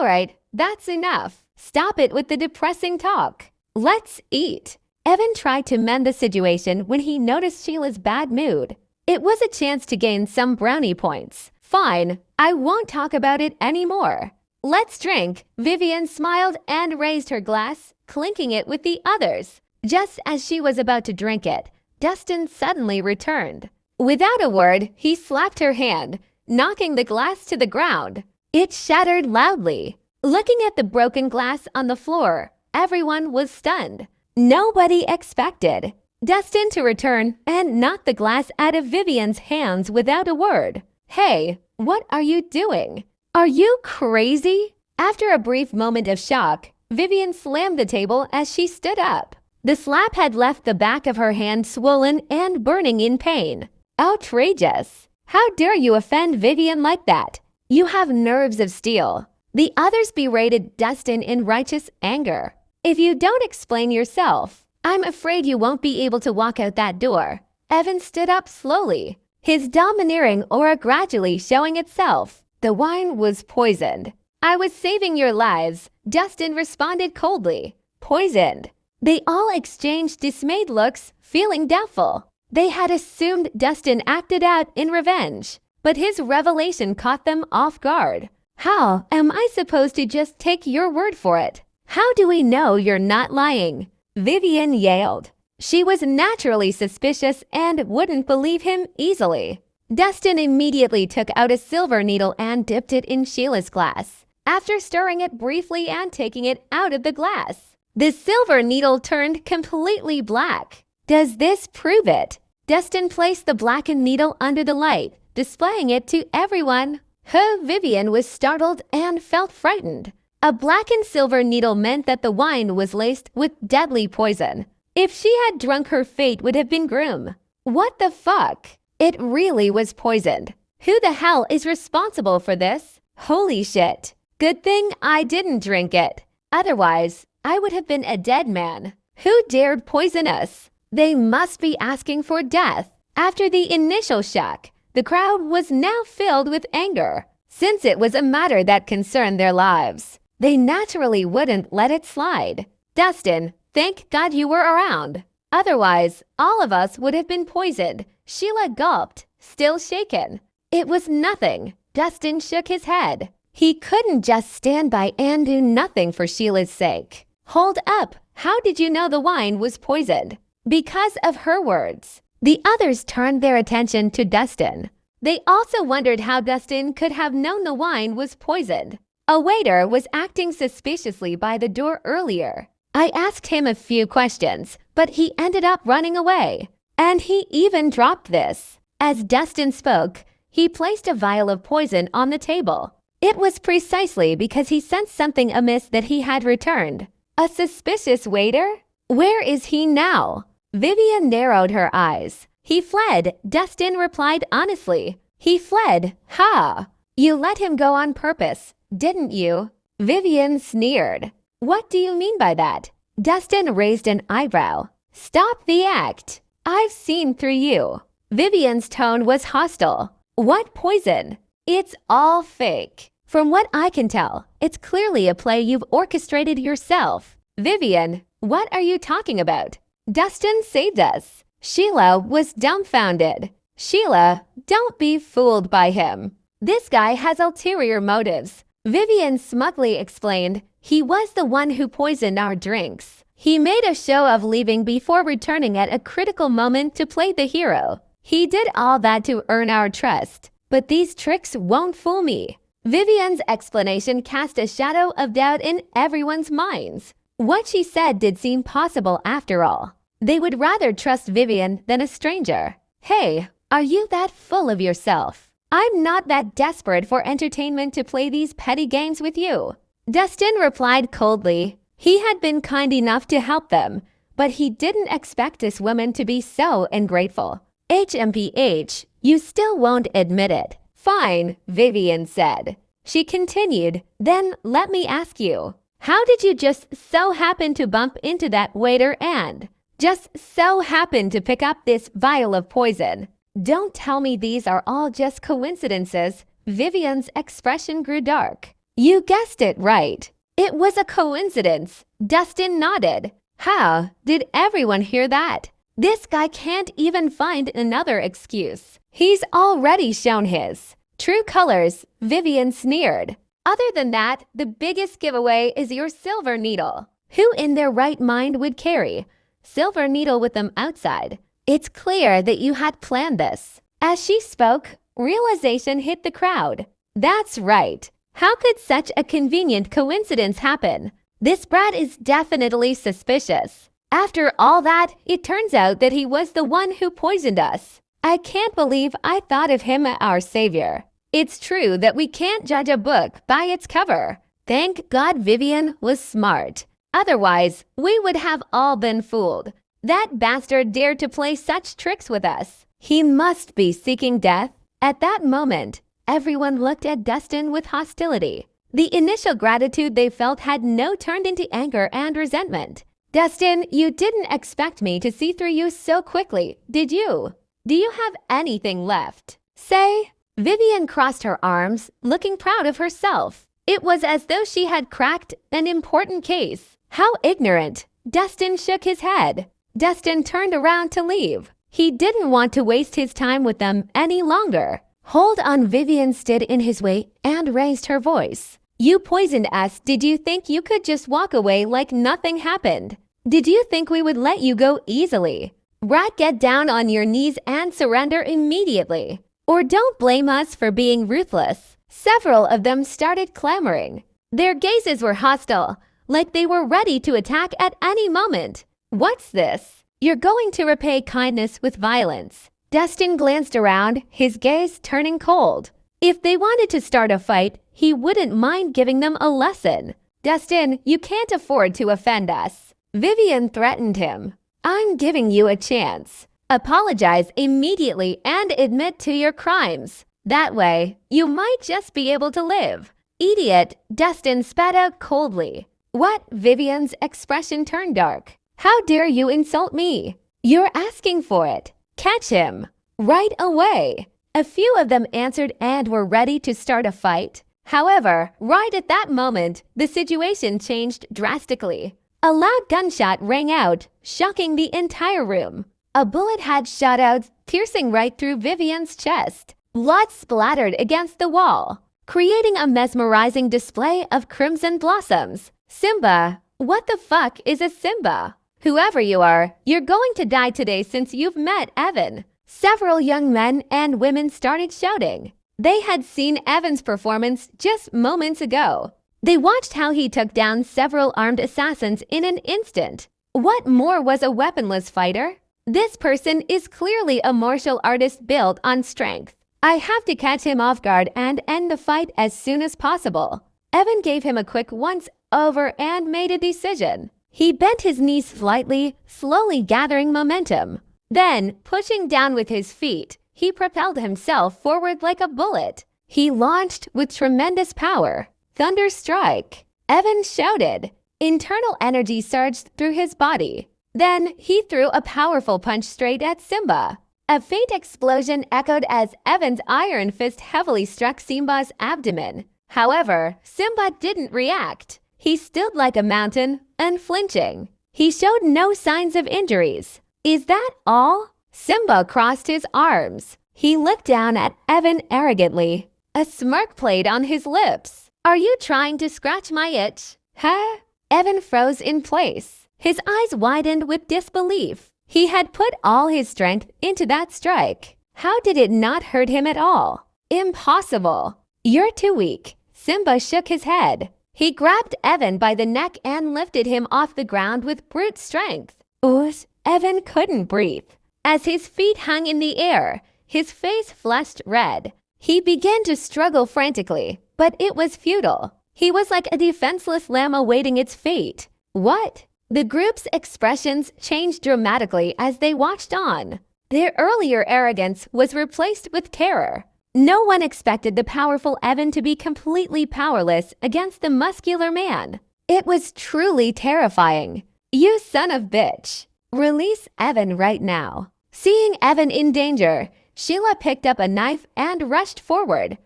Alright, that's enough. Stop it with the depressing talk. Let's eat. Evan tried to mend the situation when he noticed Sheila's bad mood. It was a chance to gain some brownie points. Fine, I won't talk about it anymore. Let's drink. Vivian smiled and raised her glass, clinking it with the others. Just as she was about to drink it, Dustin suddenly returned. Without a word, he slapped her hand, knocking the glass to the ground. It shattered loudly. Looking at the broken glass on the floor, everyone was stunned. Nobody expected Dustin to return and knock the glass out of Vivian's hands without a word. Hey, what are you doing? Are you crazy? After a brief moment of shock, Vivian slammed the table as she stood up. The slap had left the back of her hand swollen and burning in pain. Outrageous! How dare you offend Vivian like that? You have nerves of steel. The others berated Dustin in righteous anger. If you don't explain yourself, I'm afraid you won't be able to walk out that door. Evan stood up slowly, his domineering aura gradually showing itself. The wine was poisoned. I was saving your lives, Dustin responded coldly. Poisoned. They all exchanged dismayed looks, feeling doubtful. They had assumed Dustin acted out in revenge, but his revelation caught them off guard. How am I supposed to just take your word for it? How do we know you're not lying? Vivian yelled. She was naturally suspicious and wouldn't believe him easily. Dustin immediately took out a silver needle and dipped it in Sheila's glass, after stirring it briefly and taking it out of the glass. The silver needle turned completely black. Does this prove it? Dustin placed the blackened needle under the light, displaying it to everyone. Vivian was startled and felt frightened. A blackened silver needle meant that the wine was laced with deadly poison. If she had drunk, her fate would have been grim. What the fuck? It really was poisoned. Who the hell is responsible for this? Holy shit. Good thing I didn't drink it. Otherwise, I would have been a dead man. Who dared poison us? They must be asking for death. After the initial shock, the crowd was now filled with anger. Since it was a matter that concerned their lives, they naturally wouldn't let it slide. Dustin, thank God you were around. Otherwise, all of us would have been poisoned. Sheila gulped, still shaken. It was nothing. Dustin shook his head. He couldn't just stand by and do nothing for Sheila's sake. Hold up. How did you know the wine was poisoned? Because of her words. The others turned their attention to Dustin. They also wondered how Dustin could have known the wine was poisoned. A waiter was acting suspiciously by the door earlier. I asked him a few questions, but he ended up running away. And he even dropped this. As Dustin spoke, he placed a vial of poison on the table. It was precisely because he sensed something amiss that he had returned. A suspicious waiter? Where is he now? Vivian narrowed her eyes. He fled, Dustin replied honestly. He fled. Ha! You let him go on purpose, didn't you? Vivian sneered. What do you mean by that? Dustin raised an eyebrow. Stop the act. I've seen through you. Vivian's tone was hostile. What poison? It's all fake. From what I can tell, it's clearly a play you've orchestrated yourself. Vivian, what are you talking about? Dustin saved us. Sheila was dumbfounded. Sheila, don't be fooled by him. This guy has ulterior motives. Vivian smugly explained. He was the one who poisoned our drinks. He made a show of leaving before returning at a critical moment to play the hero. He did all that to earn our trust. But these tricks won't fool me. Vivian's explanation cast a shadow of doubt in everyone's minds. What she said did seem possible after all. They would rather trust Vivian than a stranger. Hey, are you that full of yourself? I'm not that desperate for entertainment to play these petty games with you. Dustin replied coldly. He had been kind enough to help them, but he didn't expect this woman to be so ungrateful. HMPH, you still won't admit it. Fine, Vivian said. She continued, then let me ask you, how did you just so happen to bump into that waiter and just so happen to pick up this vial of poison? Don't tell me these are all just coincidences. Vivian's expression grew dark. You guessed it right. It was a coincidence. Dustin nodded. How did everyone hear that? This guy can't even find another excuse. He's already shown his true colors, Vivian sneered. Other than that, the biggest giveaway is your silver needle. Who in their right mind would carry silver needle with them outside? It's clear that you had planned this. As she spoke, realization hit the crowd. That's right. How could such a convenient coincidence happen? This brat is definitely suspicious. After all that, it turns out that he was the one who poisoned us. I can't believe I thought of him as our savior. It's true that we can't judge a book by its cover. Thank God Vivian was smart. Otherwise, we would have all been fooled. That bastard dared to play such tricks with us. He must be seeking death. At that moment, everyone looked at Dustin with hostility. The initial gratitude they felt had now turned into anger and resentment. Dustin, you didn't expect me to see through you so quickly, did you? Do you have anything left? Say, Vivian crossed her arms, looking proud of herself. It was as though she had cracked an important case. How ignorant! Dustin shook his head. Dustin turned around to leave. He didn't want to waste his time with them any longer. Hold on, Vivian stood in his way and raised her voice. You poisoned us. Did you think you could just walk away like nothing happened? Did you think we would let you go easily? Brat, get down on your knees and surrender immediately. Or don't blame us for being ruthless. Several of them started clamoring. Their gazes were hostile, like they were ready to attack at any moment. What's this? You're going to repay kindness with violence. Dustin glanced around, his gaze turning cold. If they wanted to start a fight, he wouldn't mind giving them a lesson. Dustin, you can't afford to offend us. Vivian threatened him. I'm giving you a chance. Apologize immediately and admit to your crimes. That way, you might just be able to live. Idiot, Dustin spat out coldly. What? Vivian's expression turned dark. How dare you insult me? You're asking for it. Catch him. Right away. A few of them answered and were ready to start a fight. However, right at that moment, the situation changed drastically. A loud gunshot rang out, shocking the entire room. A bullet had shot out, piercing right through Vivian's chest. Blood splattered against the wall, creating a mesmerizing display of crimson blossoms. Simba, what the fuck is a Simba? Whoever you are, you're going to die today since you've met Evan. Several young men and women started shouting. They had seen Evan's performance just moments ago. They watched how he took down several armed assassins in an instant. What more was a weaponless fighter? This person is clearly a martial artist built on strength. I have to catch him off guard and end the fight as soon as possible. Evan gave him a quick once-over and made a decision. He bent his knees slightly, slowly gathering momentum. Then, pushing down with his feet, he propelled himself forward like a bullet. He launched with tremendous power. Thunder strike! Evan shouted. Internal energy surged through his body. Then, he threw a powerful punch straight at Simba. A faint explosion echoed as Evan's iron fist heavily struck Simba's abdomen. However, Simba didn't react. He stood like a mountain, unflinching. He showed no signs of injuries. Is that all? Simba crossed his arms. He looked down at Evan arrogantly. A smirk played on his lips. Are you trying to scratch my itch? Huh? Evan froze in place. His eyes widened with disbelief. He had put all his strength into that strike. How did it not hurt him at all? Impossible. You're too weak. Simba shook his head. He grabbed Evan by the neck and lifted him off the ground with brute strength. Oof, Evan couldn't breathe. As his feet hung in the air, his face flushed red. He began to struggle frantically, but it was futile. He was like a defenseless lamb awaiting its fate. What? The group's expressions changed dramatically as they watched on. Their earlier arrogance was replaced with terror. No one expected the powerful Evan to be completely powerless against the muscular man. It was truly terrifying. You son of bitch. Release Evan right now. Seeing Evan in danger, Sheila picked up a knife and rushed forward.